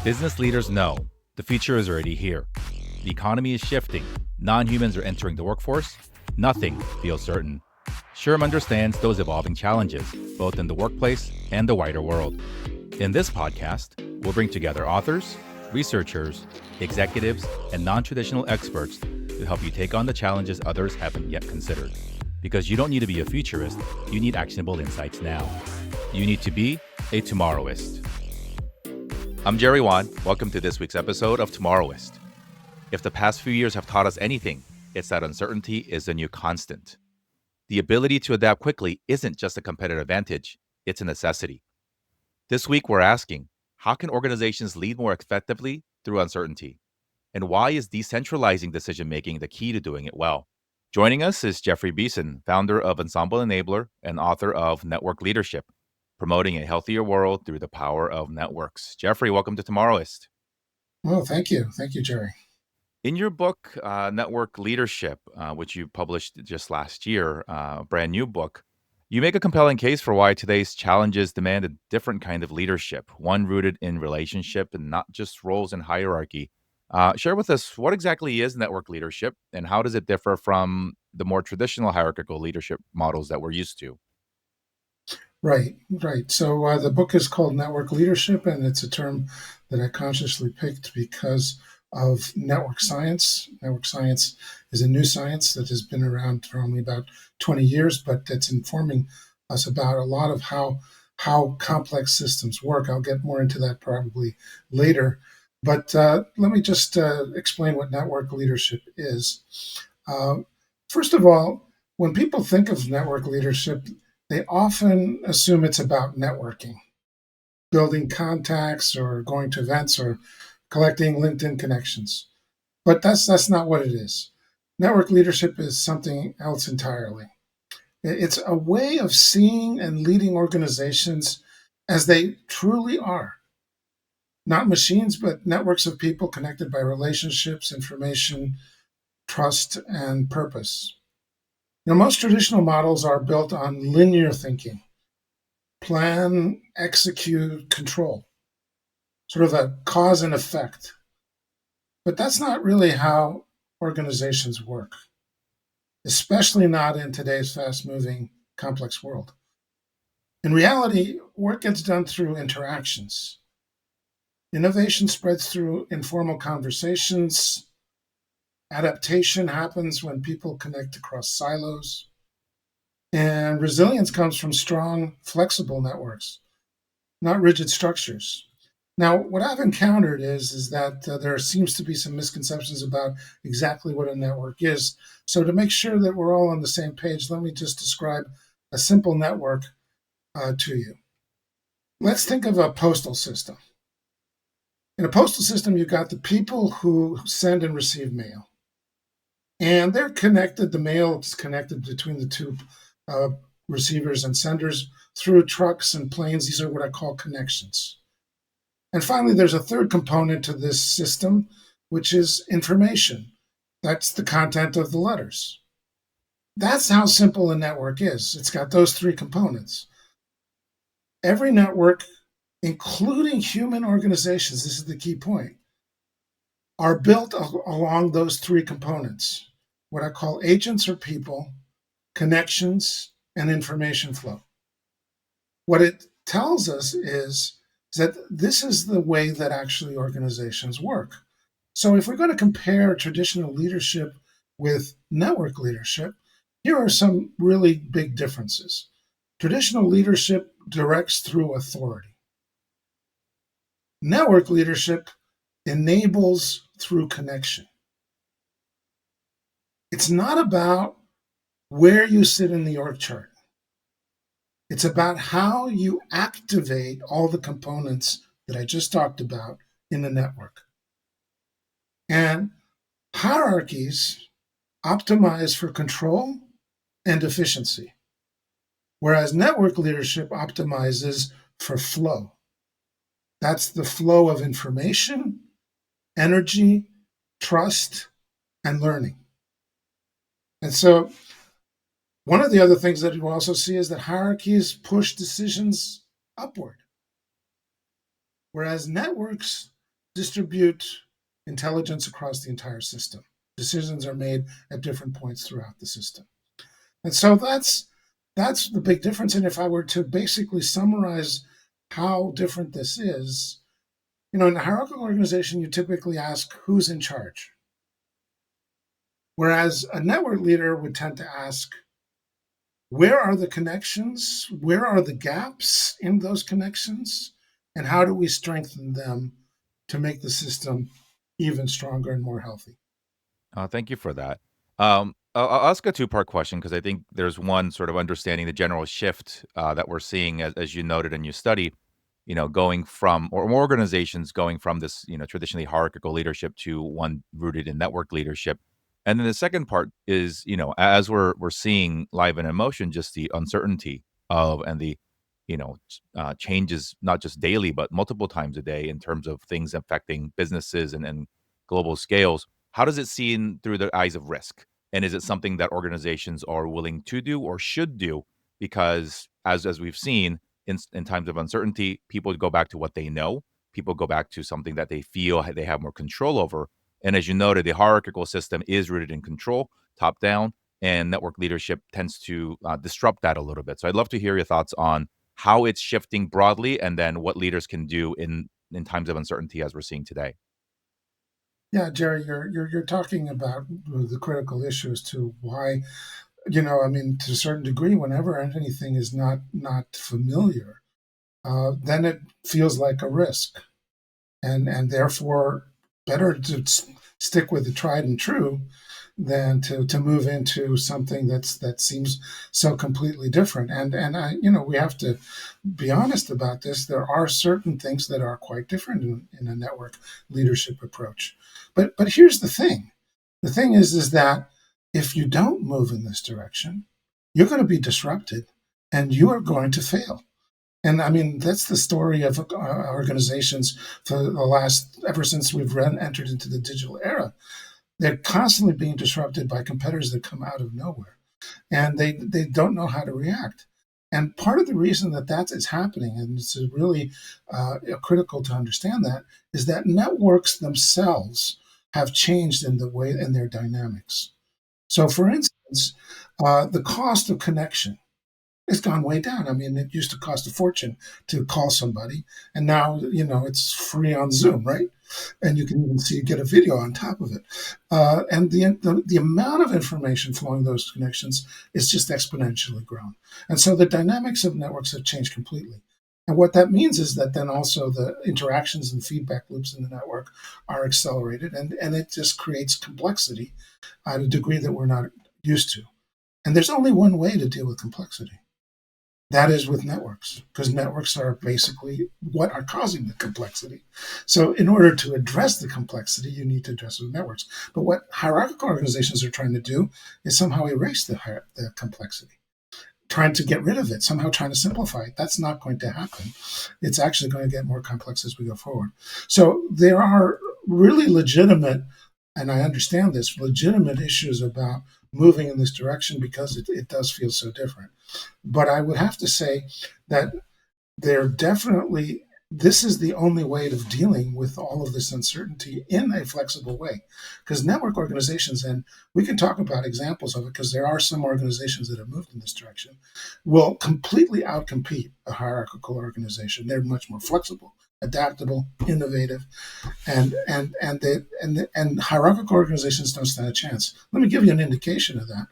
Business leaders know the future is already here. The economy is shifting. Non-humans are entering the workforce. Nothing feels certain. SHRM understands those evolving challenges, both in the workplace and the wider world. In this podcast, we'll bring together authors, researchers, executives, and non-traditional experts to help you take on the challenges others haven't yet considered. Because you don't need to be a futurist, you need actionable insights now. You need to be a Tomorrowist. I'm Jerry Wan. Welcome to this week's episode of Tomorrowist. If the past few years have taught us anything, it's that uncertainty is the new constant. The ability to adapt quickly isn't just a competitive advantage, it's a necessity. This week, we're asking, how can organizations lead more effectively through uncertainty? And why is decentralizing decision-making the key to doing it well? Joining us is Jeffrey Beeson, founder of Ensemble Enabler and author of Network Leadership, Promoting a Healthier World Through the Power of Networks. Jeffrey, welcome to Tomorrowist. Well, thank you. Thank you, Jerry. In your book, Network Leadership, which you published just last year, a brand new book, you make a compelling case for why today's challenges demand a different kind of leadership, one rooted in relationship and not just roles and hierarchy. Share with us, what exactly is network leadership and how does it differ from the more traditional hierarchical leadership models that we're used to? Right. So the book is called Network Leadership, and it's a term that I consciously picked because of network science. Network science is a new science that has been around for only about 20 years, but it's informing us about a lot of how complex systems work. I'll get more into that probably later. But let me just explain what network leadership is. Uh, First of all, when people think of network leadership, they often assume it's about networking, building contacts or going to events or collecting LinkedIn connections. But that's not what it is. Network leadership is something else entirely. It's a way of seeing and leading organizations as they truly are. Not machines, but networks of people connected by relationships, information, trust, and purpose. Most traditional models are built on linear thinking: plan, execute, control, sort of a cause and effect. But that's not really how organizations work, especially not in today's fast moving, complex world. In reality, work gets done through interactions. Innovation spreads through informal conversations. Adaptation happens when people connect across silos. And resilience comes from strong, flexible networks, not rigid structures. Now, what I've encountered is that there seems to be some misconceptions about exactly what a network is. So to make sure that we're all on the same page, let me just describe a simple network to you. Let's think of a postal system. In a postal system, you've got the people who send and receive mail. And they're connected, the mail is connected between the two receivers and senders through trucks and planes. These are what I call connections. And finally, there's a third component to this system, which is information. That's the content of the letters. That's how simple a network is. It's got those three components. Every network, including human organizations, this is the key point, are built along those three components, what I call agents or people, connections, and information flow. What it tells us is that this is the way that actually organizations work. So if we're going to compare traditional leadership with network leadership, here are some really big differences. Traditional leadership directs through authority. Network leadership enables through connection. It's not about where you sit in the org chart. It's about how you activate all the components that I just talked about in the network. And hierarchies optimize for control and efficiency, whereas network leadership optimizes for flow. That's the flow of information, energy, trust, and learning. And so one of the other things that you also see is that hierarchies push decisions upward, whereas networks distribute intelligence across the entire system. Decisions are made at different points throughout the system. And so that's the big difference. And if I were to basically summarize how different this is, in a hierarchical organization, you typically ask who's in charge. Whereas a network leader would tend to ask, where are the connections? Where are the gaps in those connections? And how do we strengthen them to make the system even stronger and more healthy? Thank you for that. I'll ask a two-part question because I think there's one sort of understanding the general shift that we're seeing, as you noted in your study, going from, or more organizations going from this, traditionally hierarchical leadership to one rooted in network leadership. And then the second part is, as we're seeing live and in motion, just the uncertainty of and the, changes not just daily but multiple times a day in terms of things affecting businesses and global scales. How does it seen through the eyes of risk? And is it something that organizations are willing to do or should do? Because as we've seen, in times of uncertainty, people go back to what they know. People go back to something that they feel they have more control over. And as you noted, the hierarchical system is rooted in control, top down, and network leadership tends to disrupt that a little bit. So I'd love to hear your thoughts on how it's shifting broadly, and then what leaders can do in times of uncertainty as we're seeing today. Yeah, Jerry, you're talking about the critical issue as to why, I mean, to a certain degree, whenever anything is not familiar, then it feels like a risk, and therefore better to stick with the tried and true than to move into something that seems so completely different. And I, we have to be honest about this. There are certain things that are quite different in a network leadership approach. But here's the thing. The thing is that if you don't move in this direction, you're going to be disrupted and you are going to fail. And I mean, that's the story of organizations for the last, ever since we've entered into the digital era. They're constantly being disrupted by competitors that come out of nowhere, and they don't know how to react. And part of the reason that is happening, and it's really critical to understand that, is that networks themselves have changed in the way in their dynamics. So, for instance, the cost of connection it's gone way down. I mean, it used to cost a fortune to call somebody, and now it's free on Zoom, right? And you can even get a video on top of it. And the amount of information flowing those connections is just exponentially grown. And so the dynamics of networks have changed completely. And what that means is that then also the interactions and feedback loops in the network are accelerated, and it just creates complexity at a degree that we're not used to. And there's only one way to deal with complexity. That is with networks, because networks are basically what are causing the complexity. So, in order to address the complexity, you need to address it with networks. But what hierarchical organizations are trying to do is somehow erase the complexity, trying to get rid of it, somehow trying to simplify it. That's not going to happen. It's actually going to get more complex as we go forward. So, there are really legitimate, and I understand this, legitimate issues about moving in this direction because it does feel so different. But I would have to say that they're definitely, this is the only way of dealing with all of this uncertainty in a flexible way. Because network organizations, and we can talk about examples of it because there are some organizations that have moved in this direction, will completely outcompete a hierarchical organization. They're much more flexible, adaptable, innovative, and hierarchical organizations don't stand a chance. Let me give you an indication of that.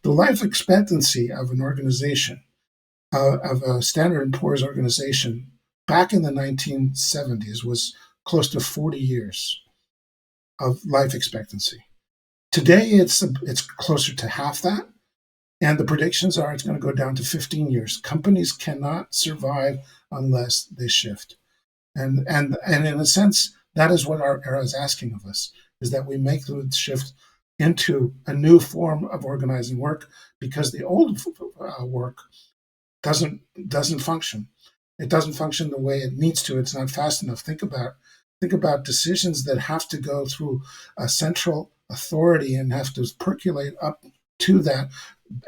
The life expectancy of an organization, of a Standard and Poor's organization, back in the 1970s was close to 40 years of life expectancy. Today, it's closer to half that, and the predictions are it's going to go down to 15 years. Companies cannot survive unless they shift. And in a sense, that is what our era is asking of us, is that we make the shift into a new form of organizing work, because the old work doesn't function. It doesn't function the way it needs to. It's not fast enough. Think about decisions that have to go through a central authority and have to percolate up to that,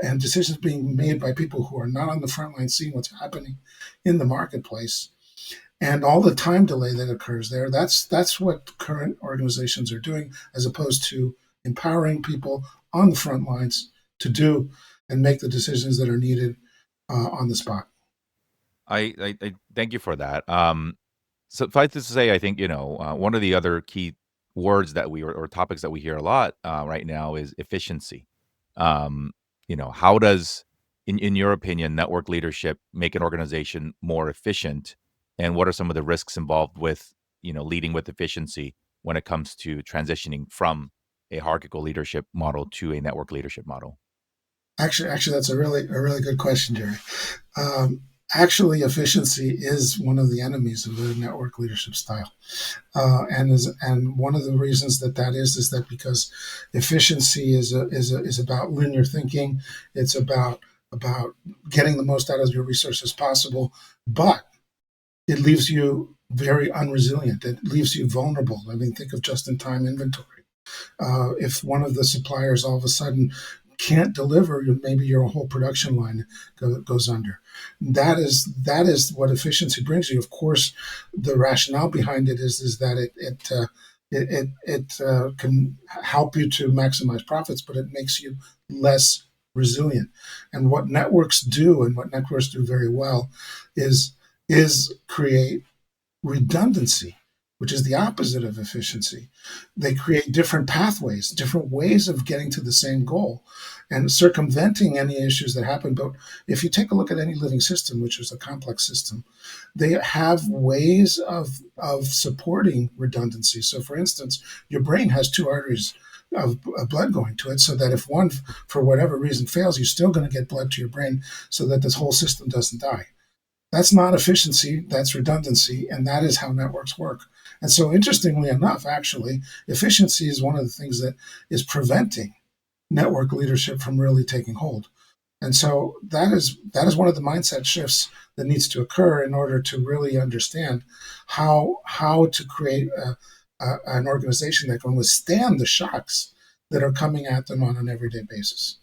and decisions being made by people who are not on the front line seeing what's happening in the marketplace. and all the time delay that occurs there. That's what current organizations are doing, as opposed to empowering people on the front lines to do and make the decisions that are needed on the spot. I thank you for that. Suffice to say, I think one of the other key words that or topics that we hear a lot right now is efficiency. Um, how does, in your opinion, network leadership make an organization more efficient, and what are some of the risks involved with leading with efficiency when it comes to transitioning from a hierarchical leadership model to a network leadership model? Actually, that's a really good question, Jerry. Um, Actually, efficiency is one of the enemies of the network leadership style, and one of the reasons that is that because efficiency is about linear thinking. It's about getting the most out of your resources possible, but it leaves you very unresilient. It leaves you vulnerable. I mean, think of just-in-time inventory. If one of the suppliers all of a sudden can't deliver, maybe your whole production line goes under. That is what efficiency brings you. Of course, the rationale behind it is that it can help you to maximize profits, but it makes you less resilient. And what networks do, and what networks do very well, is create redundancy, which is the opposite of efficiency. They create different pathways, different ways of getting to the same goal and circumventing any issues that happen. But if you take a look at any living system, which is a complex system, they have ways of supporting redundancy. So, for instance, your brain has two arteries of blood going to it, so that if one, for whatever reason, fails, you're still going to get blood to your brain so that this whole system doesn't die. That's not efficiency, that's redundancy, and that is how networks work. And so, interestingly enough, actually, efficiency is one of the things that is preventing network leadership from really taking hold. And so that is one of the mindset shifts that needs to occur in order to really understand how to create an organization that can withstand the shocks that are coming at them on an everyday basis.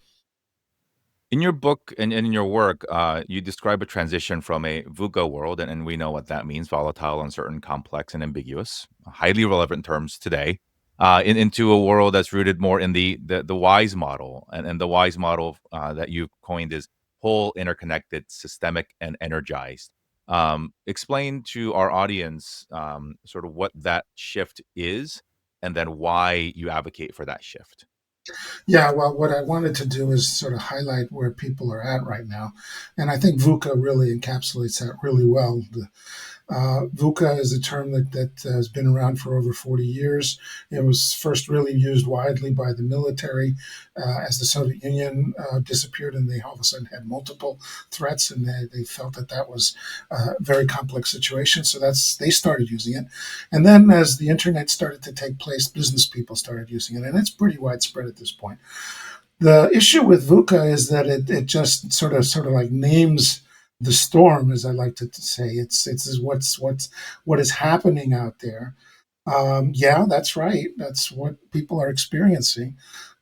In your book and in your work, you describe a transition from a VUCA world, and we know what that means: volatile, uncertain, complex, and ambiguous, highly relevant terms today, into a world that's rooted more in the WISE model. And the WISE model that you coined is whole, interconnected, systemic, and energized. Explain to our audience sort of what that shift is, and then why you advocate for that shift. Yeah, well, what I wanted to do is sort of highlight where people are at right now. And I think VUCA really encapsulates that really well. VUCA is a term that has been around for over 40 years. It was first really used widely by the military as the Soviet Union disappeared, and they all of a sudden had multiple threats, and they felt that was a very complex situation. So they started using it. And then as the internet started to take place, business people started using it, and it's pretty widespread at this point. The issue with VUCA is that it just sort of like names the storm, as I like to say. It's what is happening out there. Yeah, that's right. That's what people are experiencing,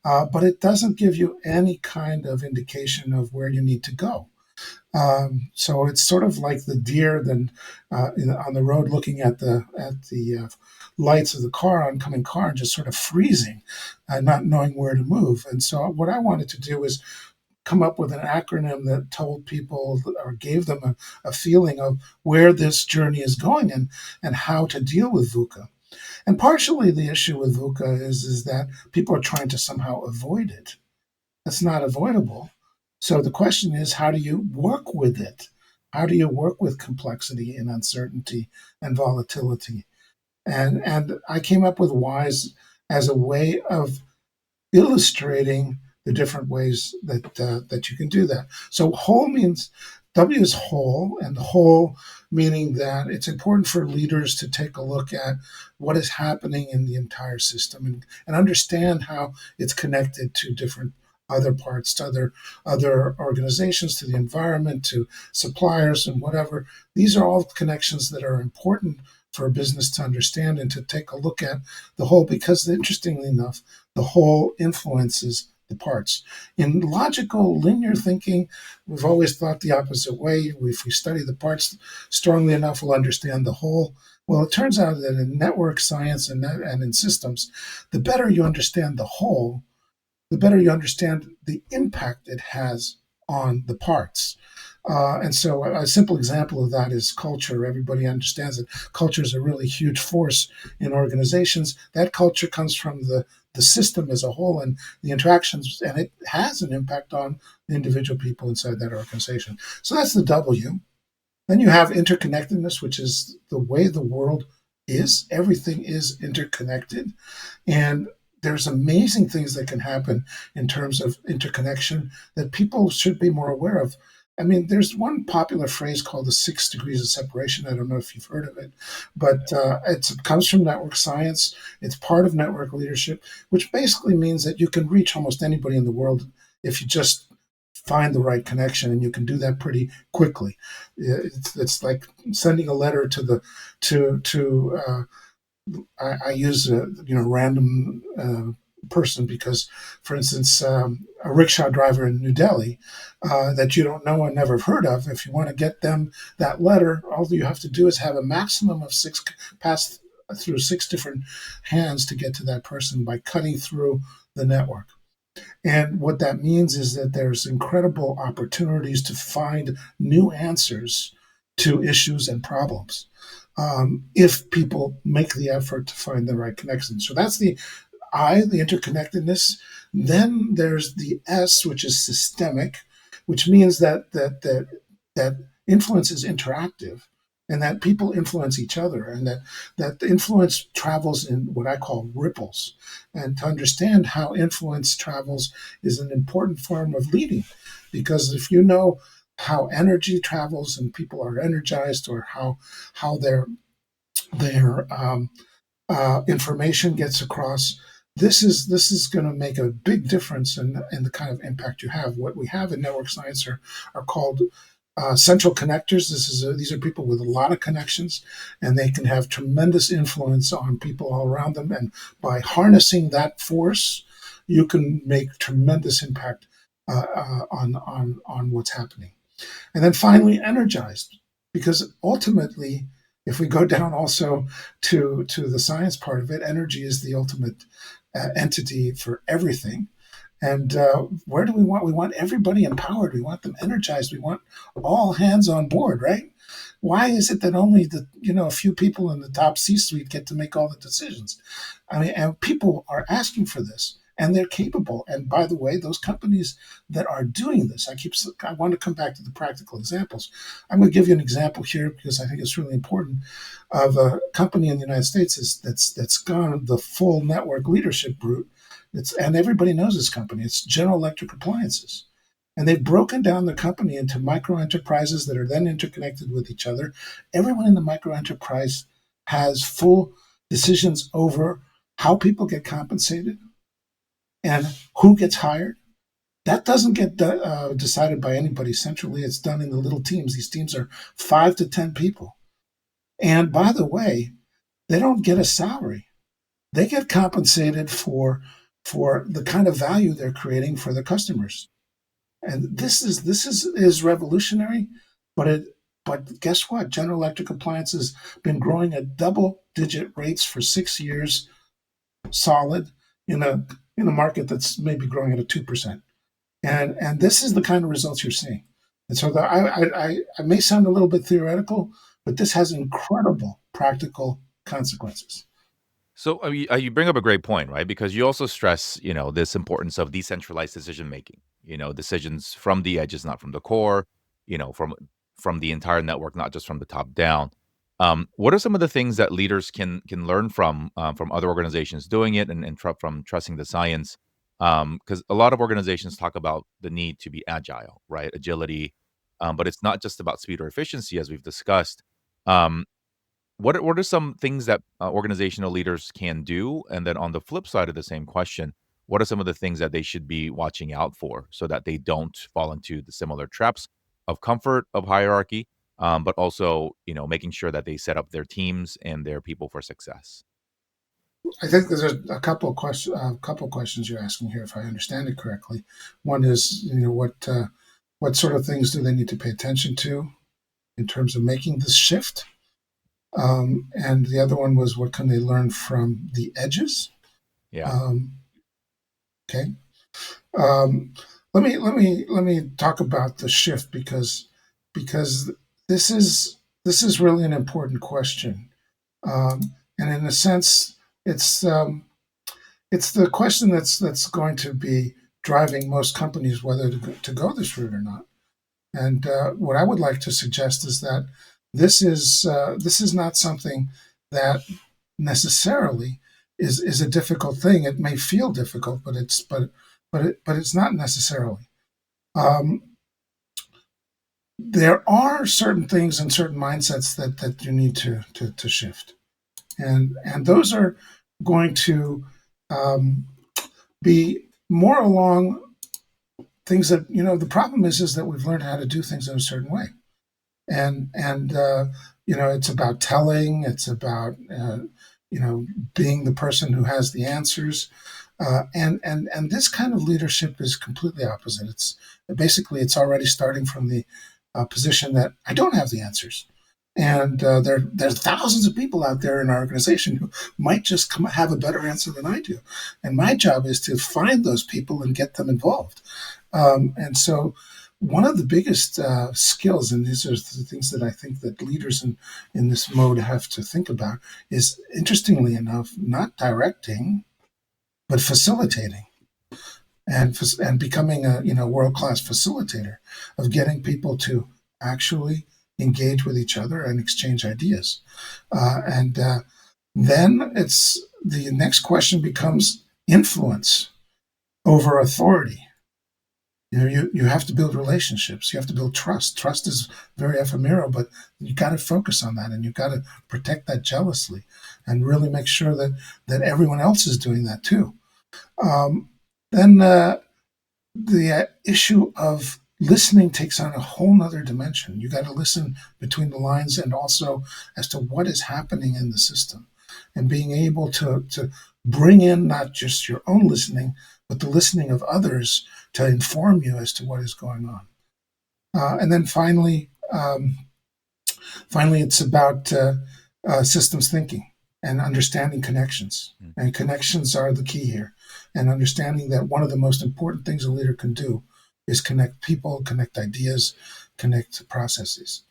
but it doesn't give you any kind of indication of where you need to go. So it's sort of like the deer then on the road looking at the lights of the oncoming car, and just sort of freezing, not knowing where to move. And so what I wanted to do is come up with an acronym that told people or gave them a feeling of where this journey is going, and how to deal with VUCA. And partially the issue with VUCA is that people are trying to somehow avoid it. That's not avoidable. So the question is, how do you work with it? How do you work with complexity and uncertainty and volatility? And I came up with WISE as a way of illustrating the different ways that you can do that. So whole means W is whole, and the whole meaning that it's important for leaders to take a look at what is happening in the entire system, and understand how it's connected to different other parts, to other organizations, to the environment, to suppliers, and whatever. These are all connections that are important for a business to understand and to take a look at the whole, because interestingly enough, the whole influences the parts. In logical, linear thinking, we've always thought the opposite way. If we study the parts strongly enough, we'll understand the whole. Well, it turns out that in network science and in systems, the better you understand the whole, the better you understand the impact it has on the parts. And so, a simple example of that is culture. Everybody understands that culture is a really huge force in organizations. That culture comes from the system as a whole and the interactions, and it has an impact on the individual people inside that organization. So that's the W. Then you have interconnectedness, which is the way the world is. Everything is interconnected. And there's amazing things that can happen in terms of interconnection that people should be more aware of. I mean, there's one popular phrase called the 6 degrees of separation. I don't know if you've heard of it, but it comes from network science. It's part of network leadership, which basically means that you can reach almost anybody in the world if you just find the right connection, and you can do that pretty quickly. It's like sending a letter to the to I use a random person because, for instance, a rickshaw driver in New Delhi that you don't know and never have heard of. If you want to get them that letter, all you have to do is have a maximum of six pass through 6 different hands to get to that person by cutting through the network. And what that means is that there's incredible opportunities to find new answers to issues and problems if people make the effort to find the right connection. So that's the I, the interconnectedness. Then there's the S, which is systemic, which means that influence is interactive, and that people influence each other, and that the influence travels in what I call ripples. And to understand how influence travels is an important form of leading, because if you know how energy travels and people are energized, or how their information gets across. This is going to make a big difference in the kind of impact you have. What we have in network science are called central connectors. These are people with a lot of connections, and they can have tremendous influence on people all around them. And by harnessing that force, you can make tremendous impact on what's happening. And then finally, energized, because ultimately, if we go down also to the science part of it, energy is the ultimate entity for everything. And where do we want? We want everybody empowered. We want them energized. We want all hands on board, right? Why is it that only a few people in the top C-suite get to make all the decisions? I mean, and people are asking for this, and they're capable. And by the way, those companies that are doing this, I want to come back to the practical examples. I'm going to give you an example here because I think it's really important of a company in the United States that's gone the full network leadership route. And everybody knows this company. It's General Electric Appliances. And they've broken down the company into micro enterprises that are then interconnected with each other. Everyone in the micro enterprise has full decisions over how people get compensated and who gets hired. That doesn't get decided by anybody centrally. It's done in the little teams. These teams are 5 to 10 people. And by the way, they don't get a salary. They get compensated for the kind of value they're creating for the customers. And this is revolutionary, but guess what? General Electric Appliance has been growing at double-digit rates for 6 years, solid in a market that's maybe growing at a 2%. And this is the kind of results you're seeing. And so I may sound a little bit theoretical, but this has incredible practical consequences. So you bring up a great point, right? Because you also stress, this importance of decentralized decision making. Decisions from the edges, not from the core. From the entire network, not just from the top down. What are some of the things that leaders can learn from other organizations doing it, and from trusting the science? Because a lot of organizations talk about the need to be agile, right? Agility, but it's not just about speed or efficiency, as we've discussed. Um, what are some things that organizational leaders can do? And then on the flip side of the same question, what are some of the things that they should be watching out for so that they don't fall into the similar traps of comfort of hierarchy, but also making sure that they set up their teams and their people for success? I think there's a couple questions you're asking here, if I understand it correctly. One is, what sort of things do they need to pay attention to in terms of making this shift? And the other one was, what can they learn from the edges? Yeah. Um, okay. Um, let me talk about the shift, because this is really an important question, and in a sense, it's um, it's the question that's going to be driving most companies whether to go this route or not. And what I would like to suggest is that this is not something that necessarily is a difficult thing. It may feel difficult, but it's not necessarily. Um, there are certain things and certain mindsets that you need to shift, and those are going to um, be more along things that, the problem is that we've learned how to do things in a certain way, and it's about telling, it's about being the person who has the answers, and this kind of leadership is completely opposite. It's already starting from the position that I don't have the answers. And there's thousands of people out there in our organization who might just have a better answer than I do, and my job is to find those people and get them involved. And so, one of the biggest skills, and these are the things that I think that leaders in this mode have to think about, is, interestingly enough, not directing but facilitating, and becoming a world class facilitator of getting people to actually engage with each other and exchange ideas. And then it's the next question becomes influence over authority. You have to build relationships. You have to build trust. Trust is very ephemeral, but you got to focus on that, and you've got to protect that jealously, and really make sure that everyone else is doing that too. Um, then the issue of listening takes on a whole nother dimension. You got to listen between the lines, and also as to what is happening in the system, and being able to bring in not just your own listening, but the listening of others to inform you as to what is going on. And then finally, it's about systems thinking and understanding connections. Mm. And connections are the key here. And understanding that one of the most important things a leader can do is connect people, connect ideas, connect processes.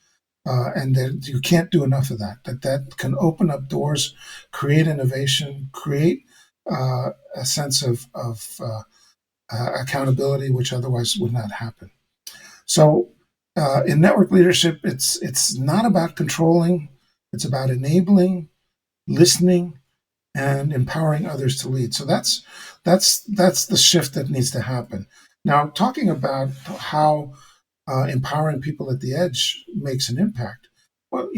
And that you can't do enough of that. That can open up doors, create innovation, create a sense of accountability, which otherwise would not happen. So, in network leadership, it's not about controlling; it's about enabling, listening, and empowering others to lead. So that's the shift that needs to happen. Now, talking about how empowering people at the edge makes an impact. Well,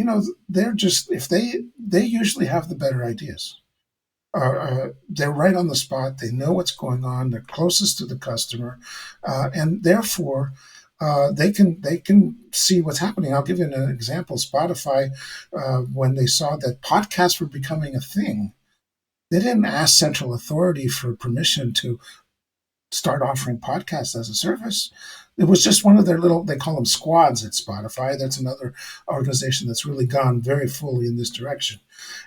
they're just, if they usually have the better ideas. They're right on the spot. They know what's going on. They're closest to the customer, and therefore they can see what's happening. I'll give you an example. Spotify, when they saw that podcasts were becoming a thing, they didn't ask central authority for permission to start offering podcasts as a service. It was just one of their little, they call them squads at Spotify. That's another organization that's really gone very fully in this direction.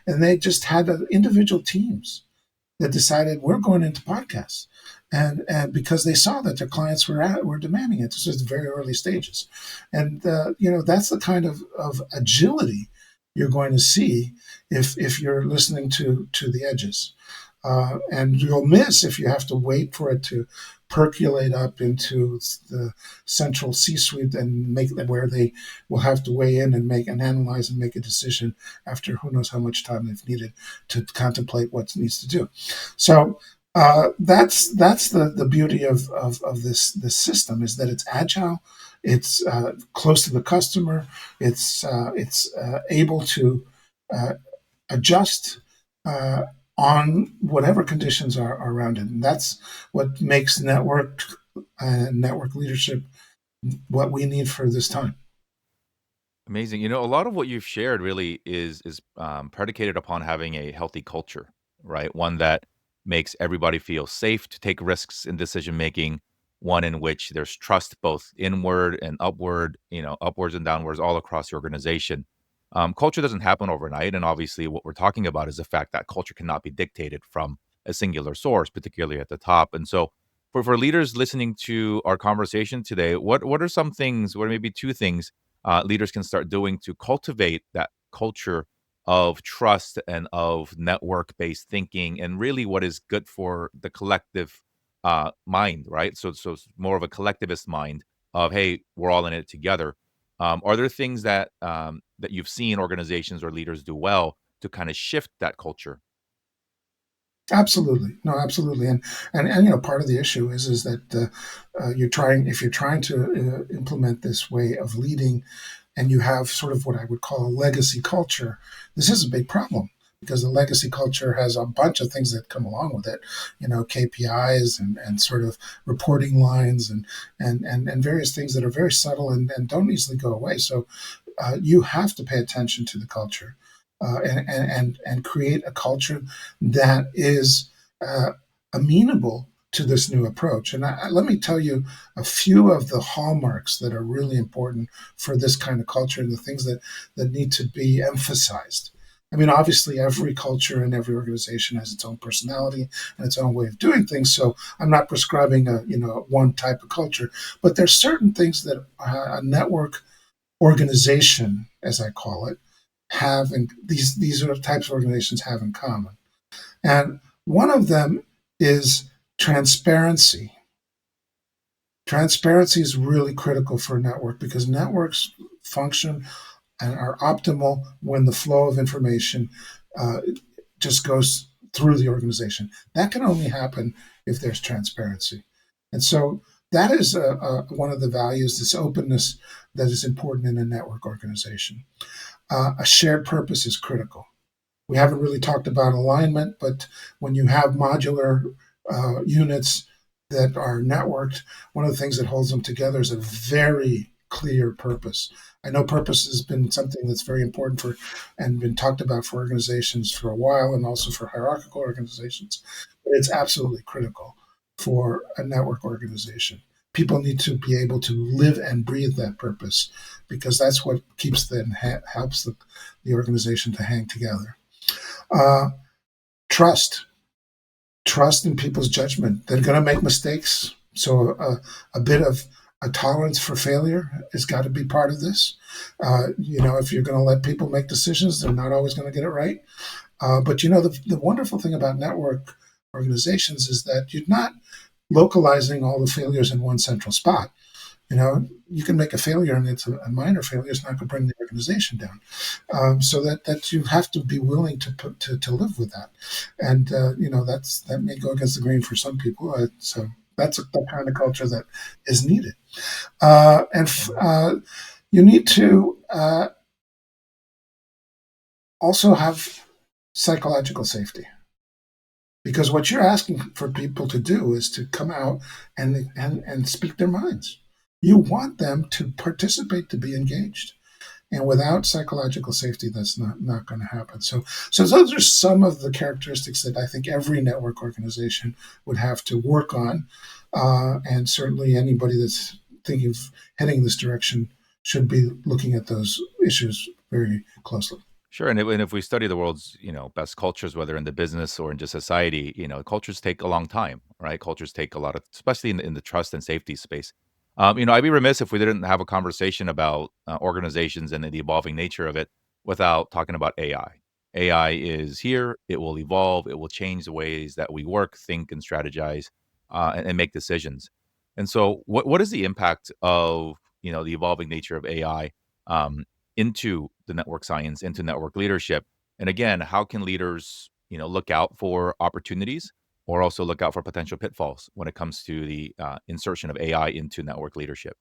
And they just had individual teams that decided we're going into podcasts. And because they saw that their clients were demanding it. This was the very early stages. And, that's the kind of agility you're going to see if you're listening to the edges. And you'll miss if you have to wait for it to percolate up into the central C-suite and make where they will have to weigh in and make and analyze and make a decision after who knows how much time they've needed to contemplate what needs to do. So that's the beauty of this system, is that it's agile, it's close to the customer, it's able to uh, adjust uh, on whatever conditions are around it. And that's what makes network leadership what we need for this time. Amazing. A lot of what you've shared really is predicated upon having a healthy culture. right? One that makes everybody feel safe to take risks in decision making, one in which there's trust both inward and upward, upwards and downwards all across the organization. Culture doesn't happen overnight. And obviously, what we're talking about is the fact that culture cannot be dictated from a singular source, particularly at the top. And so, for leaders listening to our conversation today, what are some things, what are maybe two things leaders can start doing to cultivate that culture of trust and of network based thinking and really what is good for the collective mind, right? So it's more of a collectivist mind of, hey, we're all in it together. Are there things that you've seen organizations or leaders do well to kind of shift that culture? Absolutely, no, absolutely, and part of the issue is that you're trying if you're trying to implement this way of leading, and you have sort of what I would call a legacy culture. This is a big problem because the legacy culture has a bunch of things that come along with it, KPIs and sort of reporting lines and various things that are very subtle and don't easily go away. So you have to pay attention to the culture and create a culture that is uh, amenable to this new approach. And let me tell you a few of the hallmarks that are really important for this kind of culture and the things that need to be emphasized. I mean, obviously, every culture and every organization has its own personality and its own way of doing things. So I'm not prescribing a one type of culture, but there's certain things that a network organization, as I call it, have and these are the types of organizations have in common. And one of them is transparency. Transparency is really critical for a network because networks function and are optimal when the flow of information uh, just goes through the organization. That can only happen if there's transparency. And so that is one of the values, this openness that is important in a network organization. A shared purpose is critical. We haven't really talked about alignment, but when you have modular units that are networked, one of the things that holds them together is a very clear purpose. I know purpose has been something that's very important for and been talked about for organizations for a while and also for hierarchical organizations, but it's absolutely critical for a network organization. People need to be able to live and breathe that purpose because that's what keeps helps the organization to hang together. Uh, trust, trust in people's judgment. They're going to make mistakes, so a bit of a tolerance for failure has got to be part of this. If you're going to let people make decisions, they're not always going to get it right. But the wonderful thing about network organizations is that you're not localizing all the failures in one central spot. You can make a failure and it's a minor failure. It's not going to bring the organization down. So that you have to be willing to live with that. And, that may go against the grain for some people. So that's the kind of culture that is needed. And you need to also have psychological safety. Because what you're asking for people to do is to come out and speak their minds. You want them to participate, to be engaged. And without psychological safety, that's not going to happen. So those are some of the characteristics that I think every network organization would have to work on. And certainly anybody that's thinking of heading this direction should be looking at those issues very closely. Sure, and if we study the world's, best cultures, whether in the business or in just society, cultures take a long time, right? Cultures take a lot of, especially in the trust and safety space. I'd be remiss if we didn't have a conversation about organizations and the evolving nature of it without talking about AI. AI is here; it will evolve. It will change the ways that we work, think, and strategize, and make decisions. And so, what is the impact of the evolving nature of AI? Um, into the network science, into network leadership. And again, how can leaders, look out for opportunities or also look out for potential pitfalls when it comes to the insertion of AI into network leadership?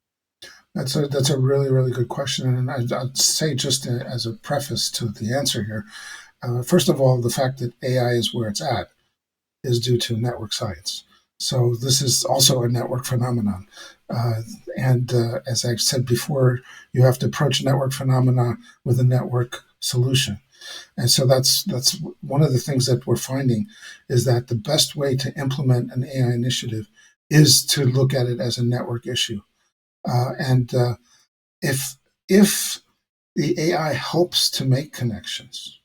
That's a really really good question, and I'd say just as a preface to the answer here, first of all, the fact that AI is where it's at is due to network science. So this is also a network phenomenon. And as I've said before, you have to approach network phenomena with a network solution. And so that's one of the things that we're finding is that the best way to implement an AI initiative is to look at it as a network issue. And if if the AI helps to make connections,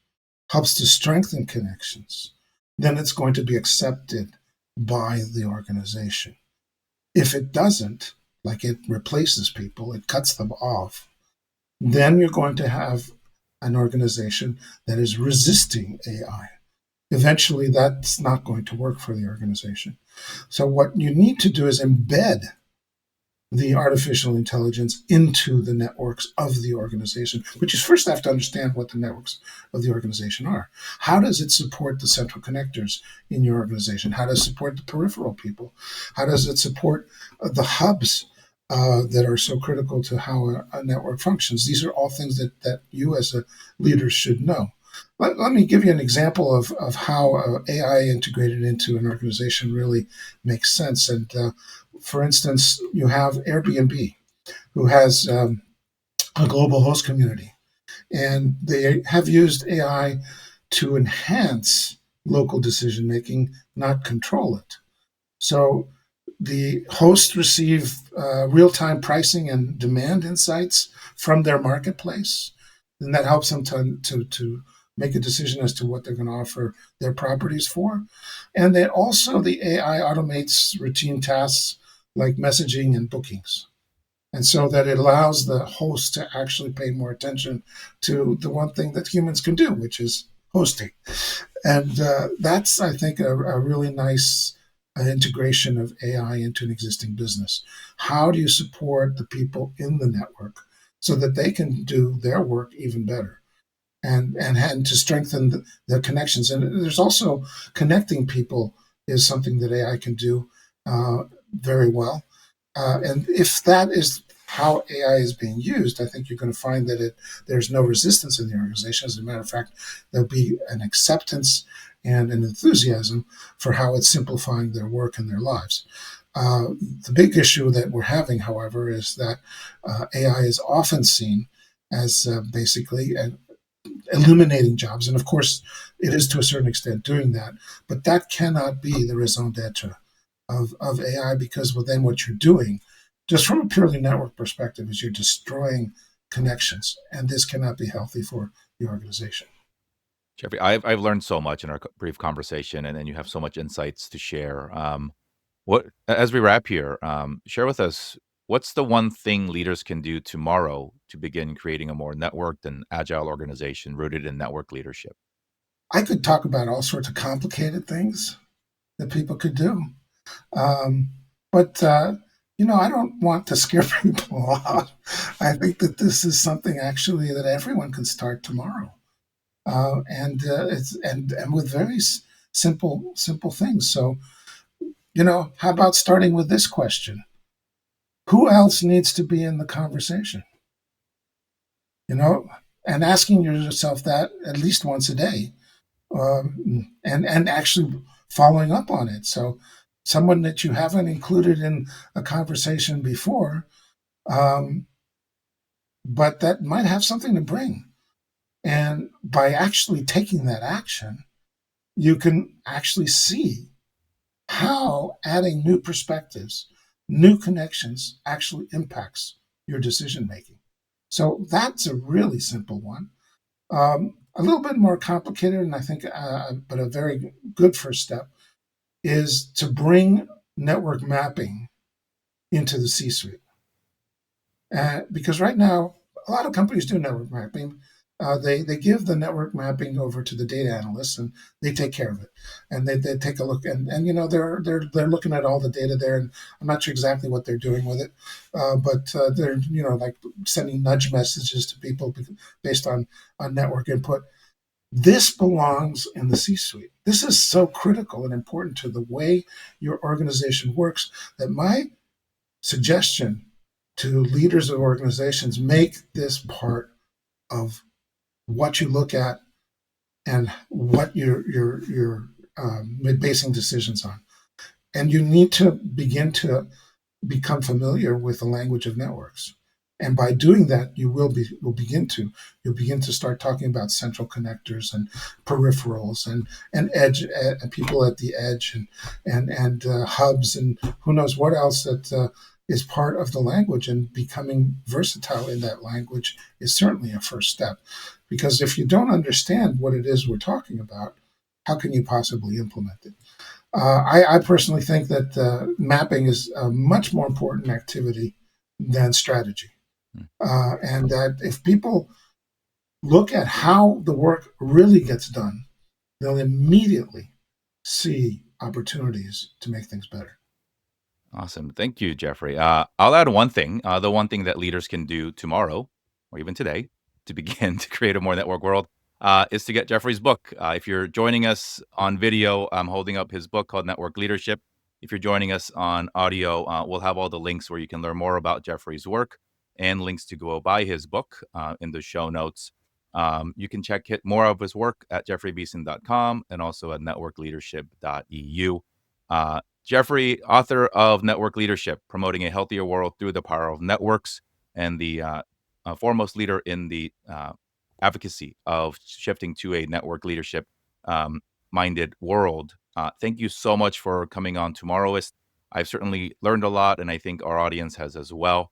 helps to strengthen connections, then it's going to be accepted by the organization. If it doesn't, like it replaces people, it cuts them off, then you're going to have an organization that is resisting AI. Eventually, that's not going to work for the organization. So, what you need to do is embed the artificial intelligence into the networks of the organization, which is first have to understand what the networks of the organization are. How does it support the central connectors in your organization? How does it support the peripheral people? How does it support the hubs that are so critical to how a network functions? These are all things that you as a leader should know. Let me give you an example of how AI integrated into an organization really makes sense. And for instance, you have Airbnb, who has a global host community, and they have used AI to enhance local decision making, not control it. So the hosts receive real time pricing and demand insights from their marketplace, and that helps them to make a decision as to what they're going to offer their properties for. And then also the AI automates routine tasks like messaging and bookings. And so that it allows the host to actually pay more attention to the one thing that humans can do, which is hosting. And that's, I think, a really nice integration of AI into an existing business. How do you support the people in the network so that they can do their work even better? And to strengthen the connections. And there's also connecting people is something that AI can do very well. And if that is how AI is being used, I think you're going to find that there's no resistance in the organization. As a matter of fact, there'll be an acceptance and an enthusiasm for how it's simplifying their work and their lives. The big issue that we're having, however, is that AI is often seen as basically eliminating jobs. And of course, it is to a certain extent doing that, but that cannot be the raison d'etre of AI, because then what you're doing, just from a purely network perspective, is you're destroying connections. And this cannot be healthy for the organization. Jeffrey, I've learned so much in our brief conversation, and you have so much insights to share. What as we wrap here, share with us what's the one thing leaders can do tomorrow to begin creating a more networked and agile organization rooted in network leadership? I could talk about all sorts of complicated things that people could do. Um, but I don't want to scare people off. I think that this is something actually that everyone can start tomorrow, and with very simple things. So how about starting with this question: who else needs to be in the conversation? You know, and asking yourself that at least once a day, and actually following up on it. So someone that you haven't included in a conversation before, um, but that might have something to bring. And by actually taking that action, you can actually see how adding new perspectives, new connections actually impacts your decision making. So that's a really simple one. A little bit more complicated, and I think, but a very good first step is to bring network mapping into the C-suite. Because right now, a lot of companies do network mapping. They give the network mapping over to the data analysts, and they take care of it. And they take a look, and they're looking at all the data there, and I'm not sure exactly what they're doing with it, but they're like sending nudge messages to people based on network input. This belongs in the C-suite. This is so critical and important to the way your organization works that my suggestion to leaders of organizations: make this part of what you look at and what you're basing decisions on. And you need to begin to become familiar with the language of networks. And by doing that, you'll begin to start talking about central connectors and peripherals and edge and people at the edge and hubs and who knows what else that is part of the language. And becoming versatile in that language is certainly a first step, because if you don't understand what it is we're talking about, how can you possibly implement it? I personally think that mapping is a much more important activity than strategy. And that if people look at how the work really gets done, they'll immediately see opportunities to make things better. Awesome. Thank you, Jeffrey. I'll add one thing. The one thing that leaders can do tomorrow or even today to begin to create a more network world is to get Jeffrey's book. If you're joining us on video, I'm holding up his book called Network Leadership. If you're joining us on audio, we'll have all the links where you can learn more about Jeffrey's work and links to go buy his book in the show notes. You can check more of his work at jeffreybeeson.com and also at networkleadership.eu. Jeffrey, author of Network Leadership, Promoting a Healthier World Through the Power of Networks, and the foremost leader in the advocacy of shifting to a network leadership minded world. Thank you so much for coming on Tomorrowist. I've certainly learned a lot, and I think our audience has as well.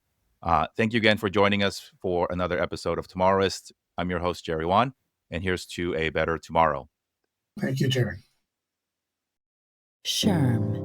Thank you again for joining us for another episode of Tomorrowist. I'm your host, Jerry Wan, and here's to a better tomorrow. Thank you, Jerry. SHRM.